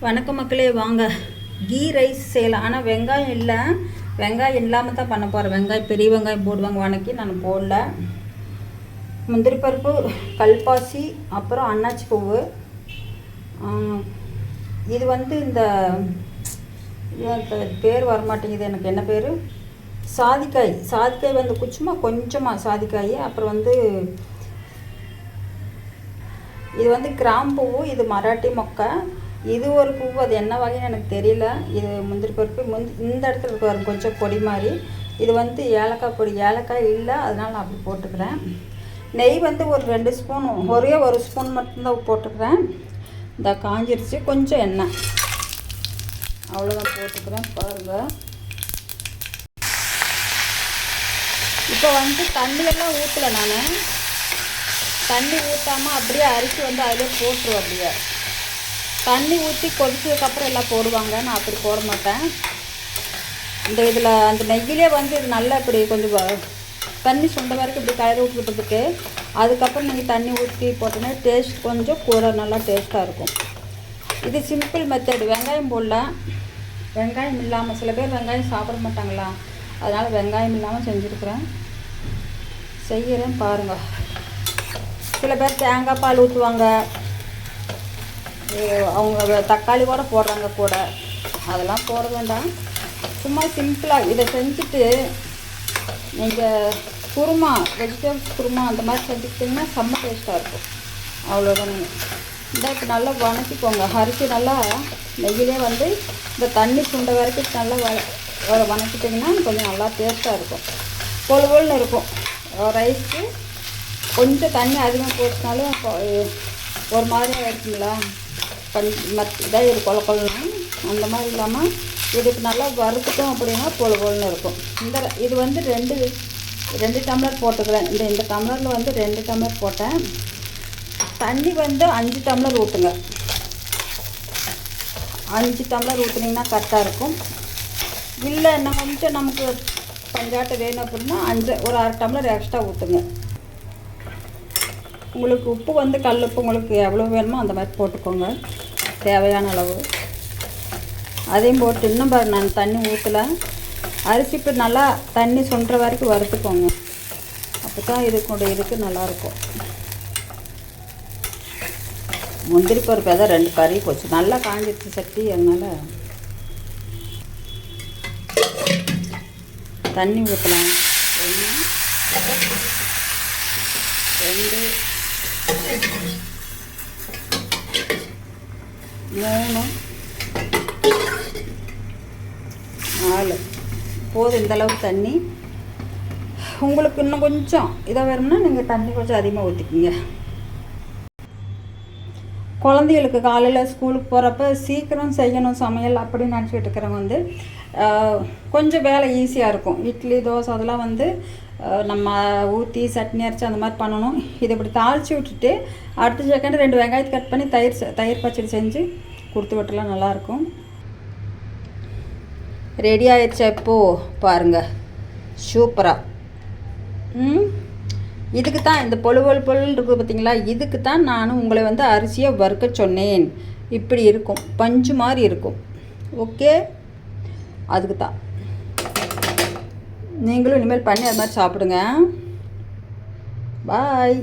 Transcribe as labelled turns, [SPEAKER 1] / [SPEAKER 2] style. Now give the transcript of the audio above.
[SPEAKER 1] வணக்கம் மக்களே, வாங்க கீ ரைஸ் செய்யலாம். ஆனால் வெங்காயம் இல்லை, வெங்காயம் இல்லாமல் தான் பண்ண போகிறேன். வெங்காயம் பெரிய வெங்காயம் போடுவாங்க, வணக்கி நான் போடல. முந்திரி பருப்பு, கல்பாசி, அப்புறம் அன்னாச்சி பூவு. இது வந்து இந்த பேர் வரமாட்டேங்குது எனக்கு, என்ன பேர், சாதிக்காய். சாதிக்காய் வந்து கொஞ்சமாக சாதிக்காய். அப்புறம் வந்து இது வந்து கிராம்பூ, இது மராட்டி மொக்கை. இது ஒரு பூ, அது என்ன வகைன்னு எனக்கு தெரியல. இது முந்திரி பருப்பு. இந்த இடத்துல இருக்க கொஞ்சம் பொடி மாதிரி. இது வந்து ஏலக்காய் பொடி. ஏலக்காய் இல்லை, அதனால் நான் அப்படி போட்டுக்கிறேன். நெய் வந்து ஒரு 2 ஸ்பூன், ஒரே ஒரு ஸ்பூன் மட்டும்தான் போட்டுக்கிறேன். இந்த காஞ்சிருச்சு. கொஞ்சம் எண்ணெய், அவ்வளோதான் போட்டுக்கிறேன். பாருங்கள், இப்போ வந்து தண்ணியெல்லாம் ஊற்றலை. நான் தண்ணி ஊற்றாமல் அப்படியே அரிசி வந்து அதிலே போட்டுருவோம். அப்படியே தண்ணி ஊற்றி கொதிச்சதுக்கப்புறம் எல்லாம் போடுவாங்க, நான் அப்படி போட மாட்டேன். இதில் அந்த நெய்யிலே வந்து இது நல்லா இப்படி கொஞ்சம் தண்ணி சுண்ட வரைக்கும் இப்படி கலரி விட்டுக்கிட்டதுக்கு அதுக்கப்புறம் நீங்கள் தண்ணி ஊற்றி போட்டோன்னா டேஸ்ட் கொஞ்சம் கூட நல்லா டேஸ்ட்டாக இருக்கும். இது சிம்பிள் மெத்தட். வெங்காயம் போடலாம். வெங்காயம் இல்லாமல், சில பேர் வெங்காயம் சாப்பிட மாட்டாங்களா, அதனால் வெங்காயம் இல்லாமல் செய்கிறேன் பாருங்கள். சில பேர் தேங்காய் பால் ஊற்றுவாங்க, அவங்க தக்காளி கூட போடுறாங்க கூட. அதெல்லாம் போட வேண்டாம். சும்மா சிம்பிளாக இதை செஞ்சுட்டு நீங்கள் குருமா, வெஜிடபிள்ஸ் குருமா அந்த மாதிரி செஞ்சுக்கிட்டிங்கன்னா செம்ம டேஸ்ட்டாக இருக்கும். அவ்வளோதான். இந்த இப்போ நல்லா வணக்கிக்கோங்க. அரிசி நல்லா நெய்யிலே வந்து இந்த தண்ணி சுண்ட வரைக்கும் நல்லா வணக்கிட்டிங்கன்னா கொஞ்சம் நல்லா டேஸ்ட்டாக இருக்கும். பொழுன்னு இருக்கும். ரைஸ்க்கு கொஞ்சம் தண்ணி அதிகமாக போட்டுனாலும் ஒரு மாதிரியாக இருக்குங்களா, இதாக இருக்கும் கொலன்னு. அந்த மாதிரி இல்லாமல் இதுக்கு நல்லா வறுத்துட்டோம் அப்படின்னா பொழுன்னு இருக்கும். இது வந்து ரெண்டு டம்ளர் போட்டுக்கிறேன். இந்த டம்ளரில் வந்து 2 டம்ளர் போட்டேன். தண்ணி வந்து 5 டம்ளர் ஊற்றுங்க. 5 டம்ளர் ஊற்றுனீங்கன்னா கரெக்டாக இருக்கும். இல்லை இன்னும் கொஞ்சம் நமக்கு பஞ்சாட்டை வேணும் அப்படின்னா ஒரு 1/2 டம்ளர் எக்ஸ்ட்ரா ஊற்றுங்க. உங்களுக்கு உப்பு வந்து கல் உப்பு உங்களுக்கு எவ்வளோ வேணுமோ அந்த மாதிரி போட்டுக்கோங்க, தேவையான அளவு. அதையும் போட்டு இன்னும் பாருங்க, நான் தண்ணி ஊற்றலை. அரிசி இப்போ நல்லா தண்ணி சுண்டுற வரைக்கும் வறுத்துக்கோங்க. அப்போ தான் இதுக்கு நல்லாயிருக்கும். முந்திரி பருப்பு எதாவது 2 கறி போச்சு. நல்லா காஞ்சிருச்சு சட்டி, அதனால் தண்ணி ஊற்றலாம். 1 2 3 4 போதும். இந்தளவுக்கு தண்ணி. உங்களுக்கு இன்னும் கொஞ்சம் இதாக வேணும்னா நீங்கள் தண்ணி கொஞ்சம் அதிகமாக ஊற்றிக்கிங்க. குழந்தைகளுக்கு காலையில் ஸ்கூலுக்கு போகிறப்ப சீக்கிரம் செய்யணும் சமையல் அப்படின்னு நினச்சிக்கிட்டு இருக்கிறவங்க வந்து கொஞ்சம் வேலை ஈஸியாக இருக்கும். இட்லி, தோசை அதெல்லாம் வந்து நம்ம ஊற்றி சட்னி அரைச்சி அந்த மாதிரி பண்ணணும். இதை இப்படி தாளித்து விட்டுட்டு அடுத்த செகண்ட் 2 வெங்காயத்தை கட் பண்ணி தயிர் பச்சடி செஞ்சு கொடுத்து விட்டுலாம் நல்லாயிருக்கும். ரெடி ஆயிடுச்சா இப்போது பாருங்கள், சூப்பராக. இதுக்கு தான் இந்த பொழு இருக்குது பார்த்தீங்களா, இதுக்கு தான் நான் உங்களை வந்து அரிசியை வறுக்க சொன்னேன். இப்படி இருக்கும், பஞ்சு மாதிரி இருக்கும். ஓகே, அதுக்கு தான். நீங்களும் இனிமேல் பண்ணி அது மாதிரி சாப்பிடுங்க. பாய்.